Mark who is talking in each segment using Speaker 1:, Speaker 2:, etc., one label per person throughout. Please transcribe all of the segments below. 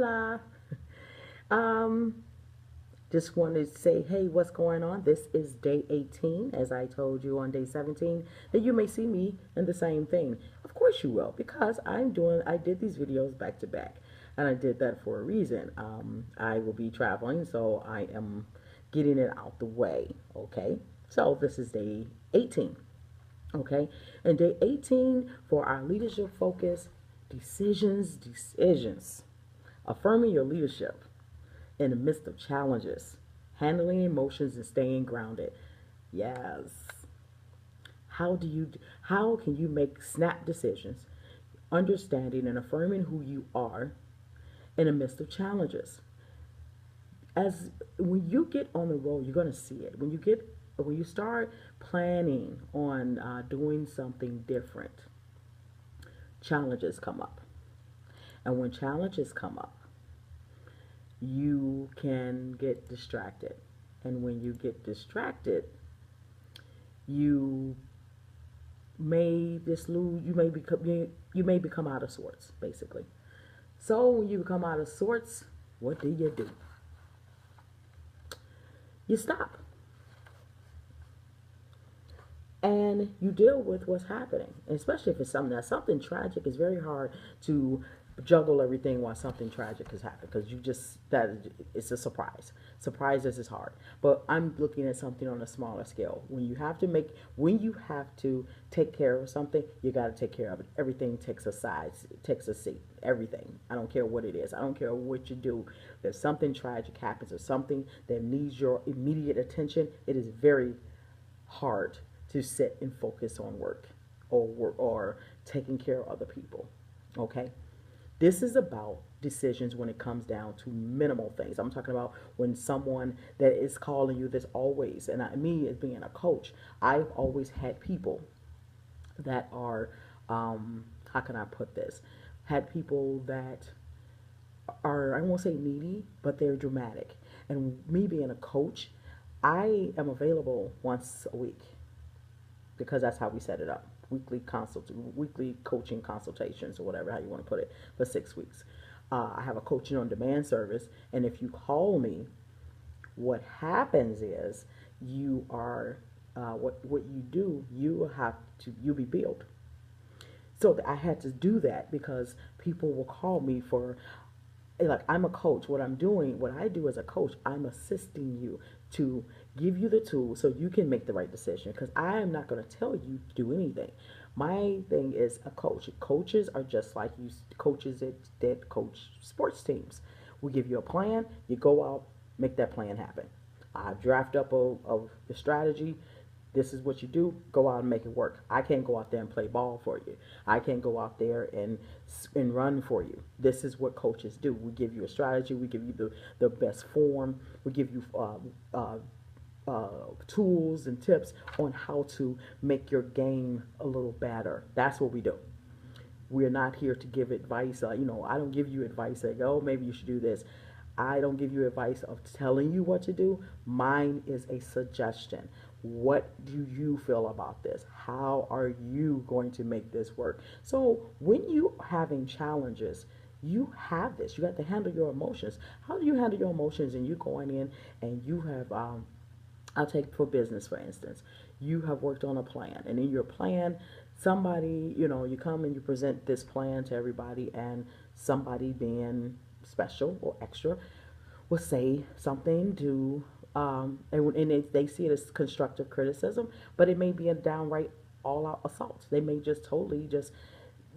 Speaker 1: Hola. Um, just wanted to say, hey, what's going on? This is day 18, as I told you on day 17, that you may see me in the same thing. Of course you will, because I did these videos back to back, and I did that for a reason. I will be traveling, so I am getting it out the way, okay? So this is day 18, okay? And day 18 for our leadership focus, decisions. Affirming your leadership in the midst of challenges, handling emotions and staying grounded. Yes. How can you make snap decisions, understanding and affirming who you are in the midst of challenges? As when you get on the road, you're gonna see it. When you start planning on doing something different, challenges come up, and when challenges come up, you can get distracted. And when you get distracted, you may just lose. You may become out of sorts, basically. So when you become out of sorts, what do? You stop and you deal with what's happening. And especially if it's something tragic, it's very hard to juggle everything while something tragic has happened, because you just that it's a surprises is hard. But I'm looking at something on a smaller scale. When you have to take care of something, you got to take care of it. Everything takes a seat. Everything. I don't care what it is. I don't care what you do. If something tragic happens or something that needs your immediate attention, it is very hard to sit and focus on work or taking care of other people. Okay? This is about decisions when it comes down to minimal things. I'm talking about when someone that is calling you, this always, and me as being a coach, I've always had people that are, how can I put this? Had people that are, I won't say needy, but they're dramatic. And me being a coach, I am available once a week because that's how we set it up. Weekly coaching consultations, or whatever how you want to put it, for 6 weeks. I have a coaching on demand service, and if you call me, what happens is you are what you do. You'll be billed. So I had to do that because people will call me for, like, I'm a coach. What I do as a coach, I'm assisting you to give you the tools so you can make the right decision, because I am not going to tell you to do anything. My thing is a coach. Coaches are just like you coaches that coach sports teams. We give you a plan, you go out, make that plan happen. I draft up a strategy. This is what you do. Go out and make it work. I can't go out there and play ball for you. I can't go out there and run for you. This is what coaches do. We give you a strategy. We give you the best form. We give you tools and tips on how to make your game a little better. That's what we do. We're not here to give advice. I don't give you advice like, oh, maybe you should do this. I don't give you advice of telling you what to do. Mine is a suggestion. What do you feel about this? How are you going to make this work? So when you are having challenges, you have this. You have to handle your emotions. How do you handle your emotions? And you going in and you have I'll take for business, for instance. You have worked on a plan, and in your plan, somebody, you come and you present this plan to everybody, and somebody being special or extra will say something to, and they see it as constructive criticism, but it may be a downright all out assault. They may just totally just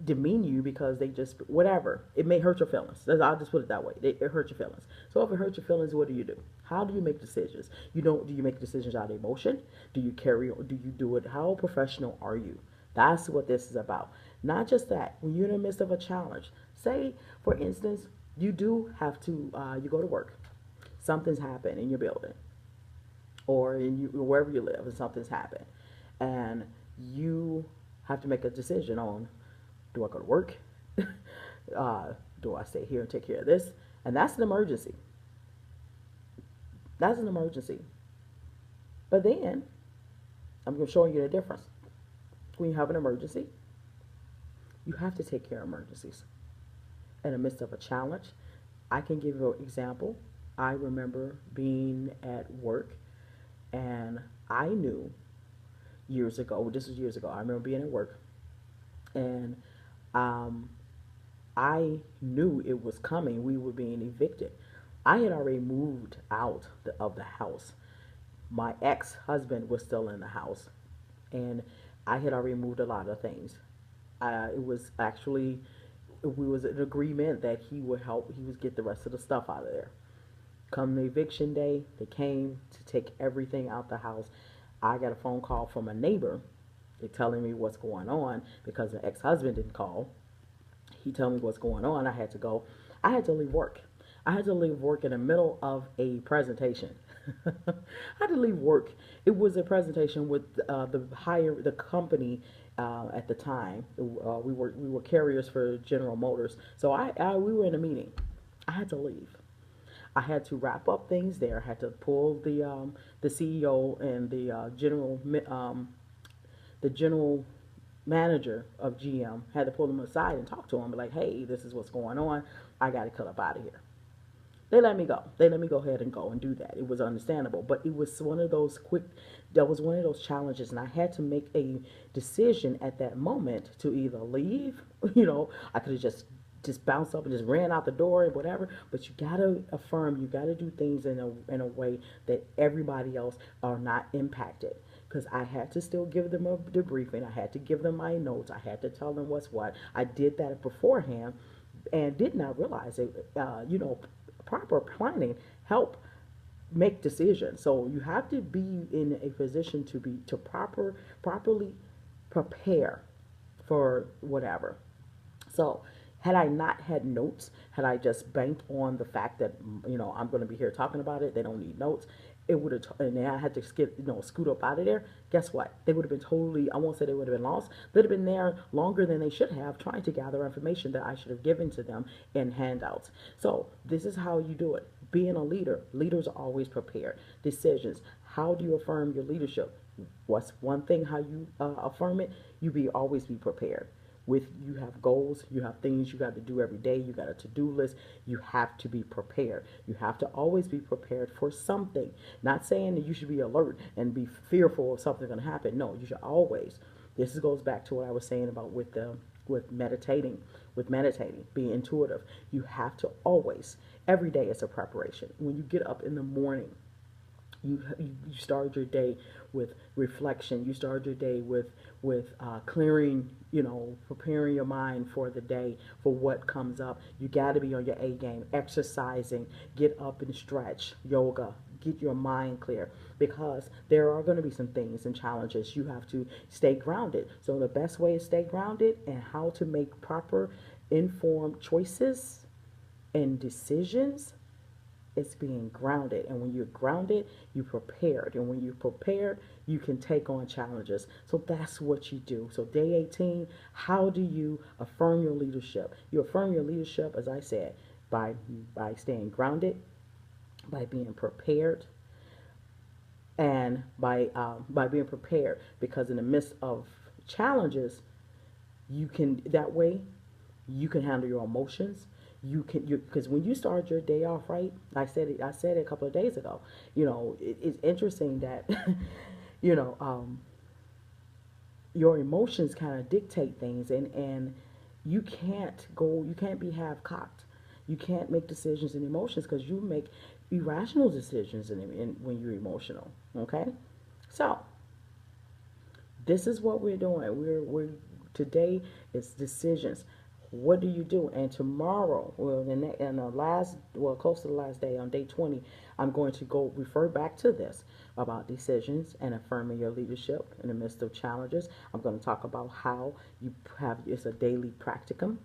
Speaker 1: demean you because they just whatever. It may hurt your feelings. I'll just put it that way. It hurts your feelings. So if it hurts your feelings, what do? How do you make decisions? Do you make decisions out of emotion? Do you carry, or do you do it? How professional are you? That's what this is about. Not just that. When you're in the midst of a challenge, say for instance, you do have to you go to work. Something's happened in your building, or wherever you live, and something's happened, and you have to make a decision on, do I go to work? Do I stay here and take care of this? And that's an emergency. That's an emergency. But then, I'm showing you the difference. When you have an emergency, you have to take care of emergencies. In the midst of a challenge, I can give you an example. I remember being at work, and I knew years ago, this was years ago, I remember being at work, and um, I knew it was coming. We were being evicted. I had already moved out of the house. My ex husband was still in the house, and I had already moved a lot of things. It was actually, we was an agreement that he would help, he would get the rest of the stuff out of there. Come the eviction day, they came to take everything out the house. I got a phone call from a neighbor. They're telling me what's going on because the ex-husband didn't call. He told me what's going on. I had to go. I had to leave work. I had to leave work in the middle of a presentation. I had to leave work. It was a presentation with the company at the time. We were carriers for General Motors. So we were in a meeting. I had to leave. I had to wrap up things there. I had to pull the CEO and the general manager of GM, had to pull them aside and talk to them, like, hey, this is what's going on. I got to cut up out of here. They let me go. They let me go ahead and go and do that. It was understandable, but it was one of those quick. That was one of those challenges, and I had to make a decision at that moment to either leave. I could have just bounced up and just ran out the door and whatever. But you gotta affirm. You gotta do things in a way that everybody else are not impacted. Because I had to still give them a debriefing. I had to give them my notes. I had to tell them what's what. I did that beforehand, and did not realize it. Proper planning help make decisions. So you have to be in a position to properly prepare for whatever. So had I not had notes, had I just banked on the fact that I'm going to be here talking about it, they don't need notes, it would have, and I had to scoot up out of there. Guess what? They would have been totally. I won't say they would have been lost. They'd have been there longer than they should have, trying to gather information that I should have given to them in handouts. So this is how you do it. Being a leader, leaders are always prepared. Decisions. How do you affirm your leadership? What's one thing? How you affirm it? Always be prepared. You have goals, you have things you got to do every day, you got a to-do list. You have to be prepared. You have to always be prepared for something. Not saying that you should be alert and be fearful of something going to happen. No, you should always. This goes back to what I was saying about with meditating, being intuitive. You have to always, every day is a preparation. When you get up in the morning, you start your day with reflection. You start your day with clearing, preparing your mind for the day, for what comes up. You got to be on your A game, exercising, get up and stretch, yoga, get your mind clear, because there are going to be some things and challenges. You have to stay grounded. So the best way to stay grounded and how to make proper informed choices and decisions, it's being grounded. And when you're grounded, you're prepared. And when you're prepared, you can take on challenges. So that's what you do. So day 18, how do you affirm your leadership? You affirm your leadership, as I said, by staying grounded, by being prepared, and by being prepared, because in the midst of challenges, that way you can handle your emotions. Because when you start your day off right, I said it a couple of days ago. It's interesting that you know your emotions kind of dictate things, and you can't be half cocked. You can't make decisions in emotions, because you make irrational decisions when you're emotional. Okay, so this is what we're doing. We're today is decisions. What do you do? And tomorrow, close to the last day, on day 20, I'm going to go refer back to this about decisions and affirming your leadership in the midst of challenges. I'm going to talk about how it's a daily practicum.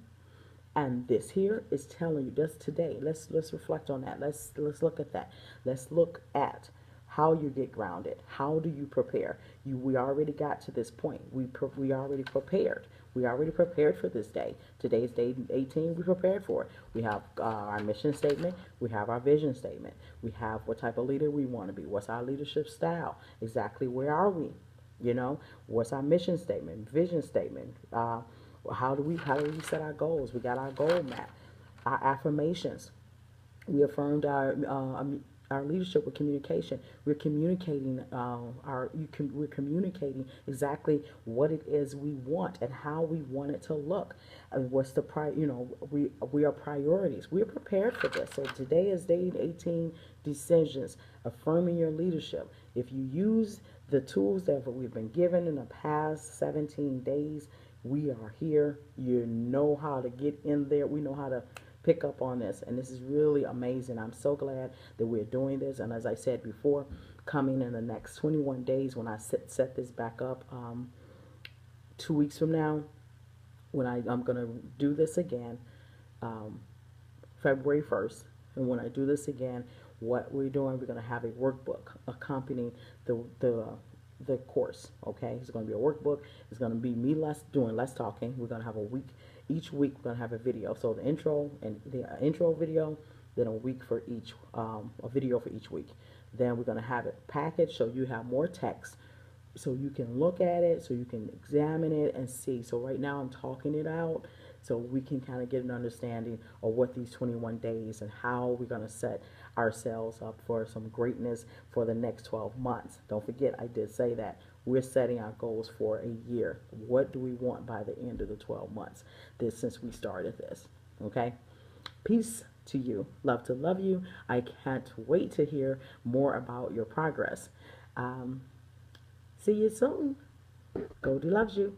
Speaker 1: And this here is telling you just today. Let's reflect on that. Let's look at that. Let's look at how you get grounded. How do you prepare? We already got to this point. We already prepared. We already prepared for this day. Today's day 18. We prepared for it. We have our mission statement. We have our vision statement. We have what type of leader we want to be. What's our leadership style? Exactly where are we? What's our mission statement, vision statement? How do we set our goals? We got our goal map, our affirmations. We affirmed our leadership with communication. We're communicating we're communicating exactly what it is we want and how we want it to look. And what's the we are priorities. We're prepared for this. So today is day 18, decisions, affirming your leadership. If you use the tools that we've been given in the past 17 days, we are here. You know how to get in there. We know how to pick up on this, and this is really amazing. I'm so glad that we're doing this, and as I said before, coming in the next 21 days when I set this back up, 2 weeks from now, when I'm going to do this again, um, February 1st, and when I do this again, what we're doing, we're going to have a workbook accompanying the course. Okay, it's going to be a workbook. It's going to be me doing less talking. We're going to have a week. Each week we're going to have a video. So the intro and the intro video, then a week for each a video for each week. Then we're going to have it packaged so you have more text, so you can look at it, so you can examine it and see. So right now I'm talking it out so we can kind of get an understanding of what these 21 days and how we're going to set ourselves up for some greatness for the next 12 months. Don't forget, I did say that we're setting our goals for a year. What do we want by the end of the 12 months since we started this? Okay? Peace to you. Love to love you. I can't wait to hear more about your progress. See you soon. Goldie loves you.